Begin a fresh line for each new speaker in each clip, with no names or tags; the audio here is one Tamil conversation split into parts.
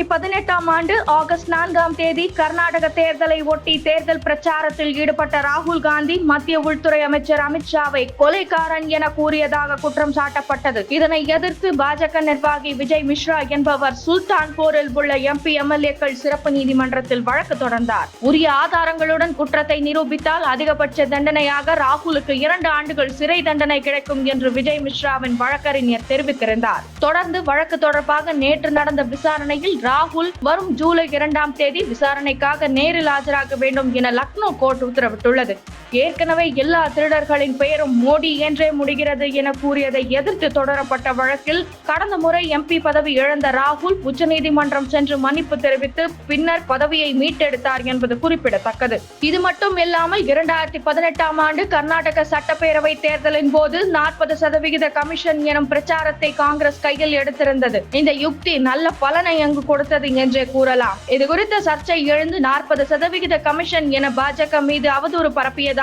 2018 ஆண்டு ஆகஸ்ட் 4ஆம் தேதி கர்நாடக தேர்தலை ஒட்டி தேர்தல் பிரச்சாரத்தில் ஈடுபட்ட ராகுல் காந்தி மத்திய உள்துறை அமைச்சர் அமித்ஷாவை கொலைகாரன் என கூறியதாக குற்றம் சாட்டப்பட்டது. இதனை எதிர்த்து பாஜக நிர்வாகி விஜய் மிஸ்ரா என்பவர் சுல்தான்பூரில் உள்ள MP MLA-க்கள் சிறப்பு நீதிமன்றத்தில் வழக்கு தொடர்ந்தார். உரிய ஆதாரங்களுடன் குற்றத்தை நிரூபித்தால் அதிகபட்ச தண்டனையாக ராகுலுக்கு 2 ஆண்டுகள் சிறை தண்டனை கிடைக்கும் என்று விஜய் மிஸ்ராவின் வழக்கறிஞர் தெரிவித்திருந்தார். தொடர்ந்து வழக்கு தொடர்பாக நேற்று நடந்த விசாரணையில் ராகுல் வரும் ஜூலை 2ஆம் தேதி விசாரணைக்காக நேரில் ஆஜராக வேண்டும் என லக்னோ கோர்ட் உத்தரவிட்டுள்ளது. ஏற்கனவே எல்லா திருடர்களின் பெயரும் மோடி என்றே முடிகிறது என கூறியதை எதிர்த்து தொடரப்பட்ட வழக்கில் கடந்த முறை MP பதவி இழந்த ராகுல் உச்சநீதிமன்றம் சென்று மன்னிப்பு தெரிவித்து பின்னர் பதவியை மீட்டெடுத்தார் என்பது குறிப்பிடத்தக்கது. இது மட்டும் இல்லாமல் 2018ஆம் ஆண்டு கர்நாடக சட்டப்பேரவை தேர்தலின் போது 40% கமிஷன் எனும் பிரச்சாரத்தை காங்கிரஸ் கையில் எடுத்திருந்தது. இந்த யுக்தி நல்ல பலனை அங்கு கொடுத்தது என்றே கூறலாம். இது குறித்த சர்ச்சை எழுந்து 40% கமிஷன் என பாஜக மீது அவதூறு பரப்பியதாக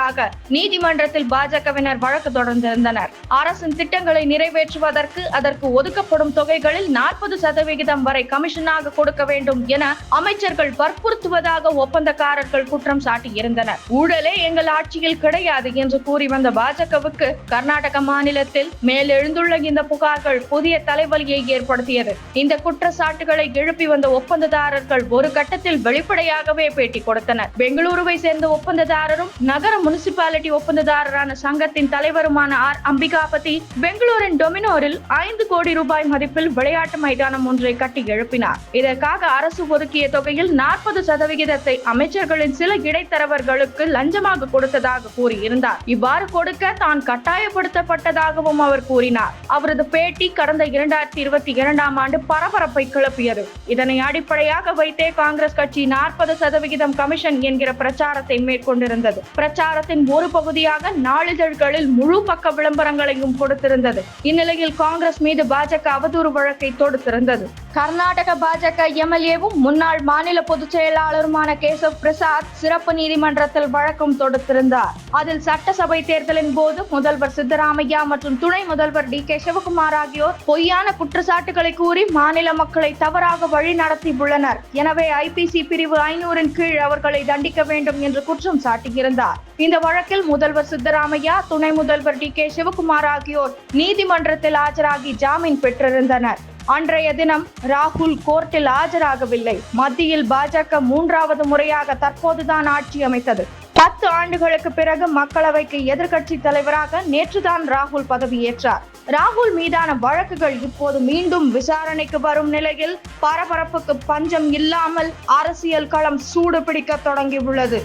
நீதிமன்றத்தில் பாஜகவினர் வழக்கு தொடர்ந்திருந்தனர். அரசின் திட்டங்களை நிறைவேற்றுவதற்கு அதற்கு ஒதுக்கப்படும் தொகைகளில் 40% வரை கமிஷனாக கொடுக்க வேண்டும் என அமைச்சர்கள் வற்புறுத்துவதாக ஒப்பந்தக்காரர்கள் குற்றம் சாட்டியிருந்தனர். ஊழலே எங்கள் ஆட்சியில் கிடையாது என்று கூறி வந்த பாஜகவுக்கு கர்நாடக மாநிலத்தில் மேலெழுந்துள்ள இந்த புகார்கள் புதிய தலைவலியை ஏற்படுத்தியது. இந்த குற்றச்சாட்டுகளை எழுப்பி வந்த ஒப்பந்ததாரர்கள் ஒரு கட்டத்தில் வெளிப்படையாகவே பேட்டி கொடுத்தனர். பெங்களூருவை சேர்ந்த ஒப்பந்ததாரரும் நகர முனிசிபாலிட்டி ஒப்பந்ததாரரான சங்கத்தின் தலைவருமான அம்பிகாபதி பெங்களூரின் டொமினோரில் 5 கோடி ரூபாய் மதிப்பில் விளையாட்டு மைதானம் ஒன்றை கட்டி எழுப்பினார். இதற்காக அரசு ஒதுக்கிய தொகையில் 40% அமைச்சர்களின் சில இடைத்தரகர்களுக்கு லஞ்சமாக கொடுத்ததாக கூறியிருந்தார். இவ்வாறு கொடுக்க தான் கட்டாயப்படுத்தப்பட்டதாகவும் அவர் கூறினார். அவரது பேட்டி கடந்த 2022ஆம் ஆண்டு பரபரப்பை கிளப்பியது. இதனை அடிப்படையாக வைத்தே காங்கிரஸ் கட்சி 40% கமிஷன் என்கிற பிரச்சாரத்தை மேற்கொண்டிருந்தது. பிரச்சாரத்தின் ஒரு பகுதியாக நாளிதழ்களில் முழு பக்க விளம்பரங்களையும் கொடுத்திருந்தது. இந்நிலையில் காங்கிரஸ் மீது பாஜக அவதூறு வழக்கை தொடுத்திருந்தது. கர்நாடக பாஜக MLA-வும் முன்னாள் மாநில பொதுச் செயலாளருமான கேசவ் பிரசாத் சிறப்பு நீதிமன்றத்தில் வழக்கம் தொடுத்திருந்தார். அதில் சட்டசபை தேர்தலின் போது முதல்வர் சித்தராமையா மற்றும் துணை முதல்வர் DK சிவகுமார் ஆகியோர் பொய்யான குற்றச்சாட்டுகளை கூறி மாநில மக்களை தவறாக வழி நடத்தி உள்ளனர். எனவே IPC பிரிவு 500-இன் கீழ் அவர்களை தண்டிக்க வேண்டும் என்று குற்றம் சாட்டியிருந்தார். இந்த வழக்கில் முதல்வர் சித்தராமையா, துணை முதல்வர் DK சிவகுமார் ஆகியோர் நீதிமன்றத்தில் ஆஜராகி ஜாமீன் பெற்றிருந்தனர். அன்றைய தினம் ராகுல் கோர்ட்டில் ஆஜராகவில்லை. மத்தியில் பாஜக 3வது முறையாக தற்போதுதான் ஆட்சி அமைத்தது. 10 ஆண்டுகளுக்கு பிறகு மக்களவைக்கு எதிர்க்கட்சி தலைவராக நேற்றுதான் ராகுல் பதவியேற்றார். ராகுல் மீதான வழக்குகள் இப்போது மீண்டும் விசாரணைக்கு வரும் நிலையில் பரபரப்புக்கு பஞ்சம் இல்லாமல் அரசியல் களம் சூடு பிடிக்க தொடங்கியுள்ளது.